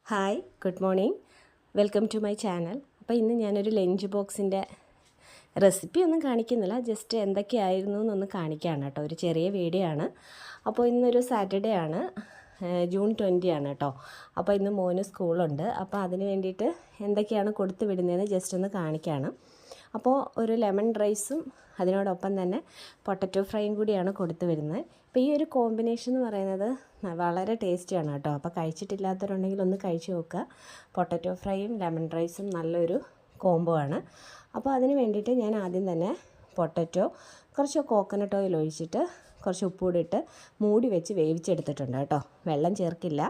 Hi, good morning. Welcome to my channel. അപ്പോൾ ഇന്ന് ഞാനൊരു ലഞ്ച് ബോക്സിൻ്റെ റെസിപ്പി ഒന്നും കാണിക്കുന്നില്ല, ജസ്റ്റ് എന്തൊക്കെയായിരുന്നു എന്നൊന്ന് കാണിക്കുകയാണ് കേട്ടോ. ഒരു ചെറിയ വീഡിയോ ആണ്. അപ്പോൾ ഇന്നൊരു സാറ്റർഡേ ആണ്, ജൂൺ 20 ആണ് കേട്ടോ. അപ്പോൾ ഇന്ന് മോന് സ്കൂളുണ്ട്. അപ്പോൾ അതിന് വേണ്ടിയിട്ട് എന്തൊക്കെയാണ് കൊടുത്തു വിടുന്നതെന്ന് ജസ്റ്റ് ഒന്ന് കാണിക്കുകയാണ്. അപ്പോൾ ഒരു ലെമൺ റൈസും അതിനോടൊപ്പം തന്നെ പൊട്ടറ്റോ ഫ്രൈയും കൂടിയാണ് കൊടുത്തു വരുന്നത്. അപ്പോൾ ഈ ഒരു കോമ്പിനേഷൻ എന്ന് പറയുന്നത് വളരെ ടേസ്റ്റിയാണ് കേട്ടോ. അപ്പോൾ കഴിച്ചിട്ടില്ലാത്തവരുണ്ടെങ്കിൽ ഒന്ന് കഴിച്ച് നോക്കുക. പൊട്ടറ്റോ ഫ്രൈയും ലെമൺ റൈസും നല്ലൊരു കോംബോ ആണ്. അപ്പോൾ അതിന് വേണ്ടിയിട്ട് ഞാൻ ആദ്യം തന്നെ പൊട്ടറ്റോ കുറച്ച് കോക്കനട്ട് ഓയിൽ ഒഴിച്ചിട്ട് കുറച്ച് ഉപ്പൂടിട്ട് മൂടി വെച്ച് വേവിച്ചെടുത്തിട്ടുണ്ട് കേട്ടോ. വെള്ളം ചേർക്കില്ല.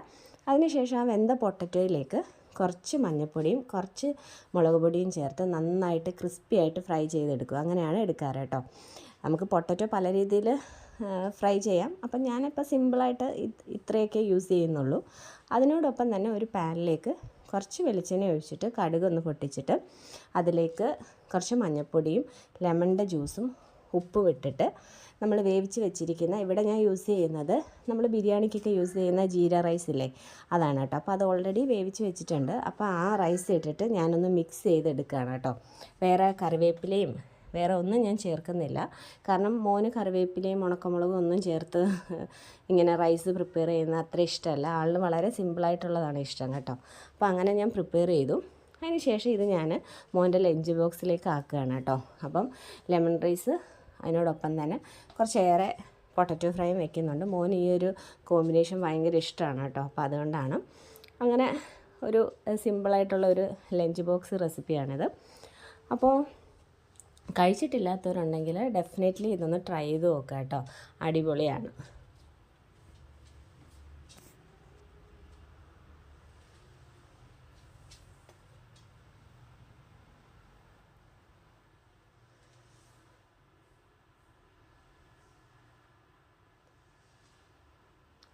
അതിനുശേഷം ആ വെന്ത പൊട്ടറ്റോയിലേക്ക് കുറച്ച് മഞ്ഞൾപ്പൊടിയും കുറച്ച് മുളക് പൊടിയും ചേർത്ത് നന്നായിട്ട് ക്രിസ്പി ആയിട്ട് ഫ്രൈ ചെയ്തെടുക്കുക. അങ്ങനെയാണ് എടുക്കാറ് കേട്ടോ. നമുക്ക് പൊട്ടറ്റോ പല രീതിയിൽ ഫ്രൈ ചെയ്യാം. അപ്പം ഞാനിപ്പോൾ സിമ്പിളായിട്ട് ഇത്രയൊക്കെ യൂസ് ചെയ്യുന്നുള്ളൂ. അതിനോടൊപ്പം തന്നെ ഒരു പാനിലേക്ക് കുറച്ച് വെളിച്ചെണ്ണ ഒഴിച്ചിട്ട് കടുകൊന്ന് പൊട്ടിച്ചിട്ട് അതിലേക്ക് കുറച്ച് മഞ്ഞൾപ്പൊടിയും ലെമണിൻ്റെ ജ്യൂസും ഉപ്പ് വിട്ടിട്ട് നമ്മൾ വേവിച്ച് വെച്ചിരിക്കുന്ന, ഇവിടെ ഞാൻ യൂസ് ചെയ്യുന്നത് നമ്മൾ ബിരിയാണിക്കൊക്കെ യൂസ് ചെയ്യുന്ന ജീര റൈസ് ഇല്ലേ, അതാണ് കേട്ടോ. അപ്പോൾ അത് ഓൾറെഡി വേവിച്ച് വെച്ചിട്ടുണ്ട്. അപ്പോൾ ആ റൈസ് ഇട്ടിട്ട് ഞാനൊന്ന് മിക്സ് ചെയ്തെടുക്കുകയാണ് കേട്ടോ. വേറെ കറിവേപ്പിലയും വേറെ ഒന്നും ഞാൻ ചേർക്കുന്നില്ല. കാരണം മോന് കറിവേപ്പിലയും ഉണക്കമുളകും ഒന്നും ചേർത്ത് ഇങ്ങനെ റൈസ് പ്രിപ്പയർ ചെയ്യുന്ന അത്ര ഇഷ്ടമല്ല. ആളിന് വളരെ സിമ്പിളായിട്ടുള്ളതാണ് ഇഷ്ടം കേട്ടോ. അപ്പോൾ അങ്ങനെ ഞാൻ പ്രിപ്പയർ ചെയ്തു. അതിന് ശേഷം ഇത് ഞാൻ മോൻ്റെ ലഞ്ച് ബോക്സിലേക്ക് ആക്കുകയാണ് കേട്ടോ. അപ്പം ലെമൺ റൈസ് അതിനോടൊപ്പം തന്നെ കുറച്ചേറെ പൊട്ടറ്റോ ഫ്രൈയും വെക്കുന്നുണ്ട്. മോന് ഈ ഒരു കോമ്പിനേഷൻ ഭയങ്കര ഇഷ്ടമാണ് കേട്ടോ. അപ്പോൾ അതുകൊണ്ടാണ് അങ്ങനെ ഒരു സിമ്പിളായിട്ടുള്ള ഒരു ലഞ്ച് ബോക്സ് റെസിപ്പിയാണിത്. അപ്പോൾ കഴിച്ചിട്ടില്ലാത്തവരുണ്ടെങ്കിൽ ഡെഫിനറ്റ്ലി ഇതൊന്ന് ട്രൈ ചെയ്ത് നോക്കുക കേട്ടോ. അടിപൊളിയാണ്.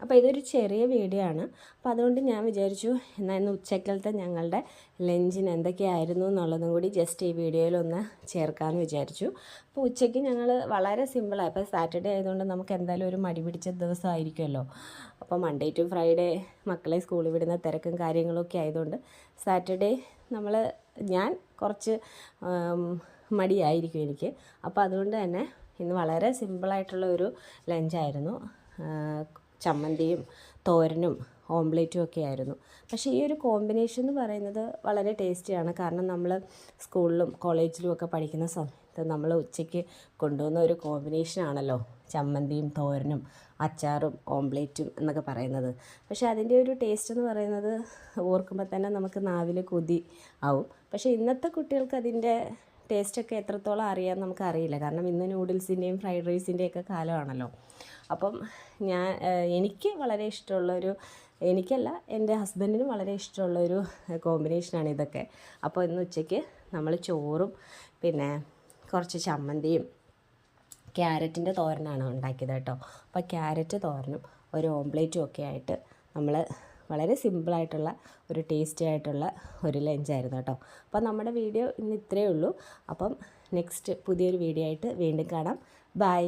അപ്പോൾ ഇതൊരു ചെറിയ വീഡിയോ ആണ്. അപ്പോൾ അതുകൊണ്ട് ഞാൻ വിചാരിച്ചു എന്നാൽ ഇന്ന് ഉച്ചക്കലത്തെ ഞങ്ങളുടെ ലഞ്ചിന് എന്തൊക്കെയായിരുന്നു എന്നുള്ളതും കൂടി ജസ്റ്റ് ഈ വീഡിയോയിലൊന്ന് ചേർക്കാമെന്ന് വിചാരിച്ചു. അപ്പോൾ ഉച്ചയ്ക്ക് ഞങ്ങൾ വളരെ സിമ്പിളാണ്. ഇപ്പോൾ സാറ്റർഡേ ആയതുകൊണ്ട് നമുക്ക് എന്തായാലും ഒരു മടി പിടിച്ച ദിവസമായിരിക്കുമല്ലോ. അപ്പോൾ മൺഡേ ടു ഫ്രൈഡേ മക്കളെ സ്കൂളിൽ വിടുന്ന തിരക്കും കാര്യങ്ങളൊക്കെ ആയതുകൊണ്ട് സാറ്റർഡേ ഞാൻ കുറച്ച് മടിയായിരിക്കും എനിക്ക്. അപ്പോൾ അതുകൊണ്ട് തന്നെ ഇന്ന് വളരെ സിമ്പിളായിട്ടുള്ള ഒരു ലഞ്ചായിരുന്നു. ചമ്മന്തിയും തോരനും ഓംലേറ്റും ഒക്കെ ആയിരുന്നു. പക്ഷേ ഈ ഒരു കോമ്പിനേഷൻ എന്ന് പറയുന്നത് വളരെ ടേസ്റ്റിയാണ്. കാരണം നമ്മൾ സ്കൂളിലും കോളേജിലും ഒക്കെ പഠിക്കുന്ന സമയത്ത് നമ്മൾ ഉച്ചയ്ക്ക് കൊണ്ടുവന്ന ഒരു കോമ്പിനേഷനാണല്ലോ ചമ്മന്തിയും തോരനും അച്ചാറും ഓംലേറ്റും എന്നൊക്കെ പറയുന്നത്. പക്ഷേ അതിൻ്റെ ഒരു ടേസ്റ്റ് എന്ന് പറയുന്നത് ഓർക്കുമ്പോൾ തന്നെ നമുക്ക് നാവിൽ കൊതി ആവും. പക്ഷേ ഇന്നത്തെ കുട്ടികൾക്ക് അതിൻ്റെ ടേസ്റ്റൊക്കെ എത്രത്തോളം അറിയാമെന്ന് നമുക്കറിയില്ല. കാരണം ഇന്ന് നൂഡിൽസിൻ്റെയും ഫ്രൈഡ് റൈസിൻ്റെയൊക്കെ കാലമാണല്ലോ. അപ്പം എനിക്ക് വളരെ ഇഷ്ടമുള്ളൊരു, എനിക്കല്ല എൻ്റെ ഹസ്ബൻഡിനും വളരെ ഇഷ്ടമുള്ളൊരു കോമ്പിനേഷനാണ് ഇതൊക്കെ. അപ്പോൾ ഇന്ന് ഉച്ചയ്ക്ക് നമ്മൾ ചോറും പിന്നെ കുറച്ച് ചമ്മന്തിയും ക്യാരറ്റിൻ്റെ തോരനാണ് ഉണ്ടാക്കിയത് കേട്ടോ. അപ്പോൾ ക്യാരറ്റ് തോരനും ഒരു ഓംലേറ്റും ഒക്കെ ആയിട്ട് നമ്മൾ വളരെ സിമ്പിളായിട്ടുള്ള ഒരു ടേസ്റ്റി ആയിട്ടുള്ള ഒരു ലഞ്ചായിരുന്നു കേട്ടോ. അപ്പോൾ നമ്മുടെ വീഡിയോ ഇന്ന് ഇത്രയേ ഉള്ളൂ. അപ്പം നെക്സ്റ്റ് പുതിയൊരു വീഡിയോ ആയിട്ട് വീണ്ടും കാണാം. ബൈ.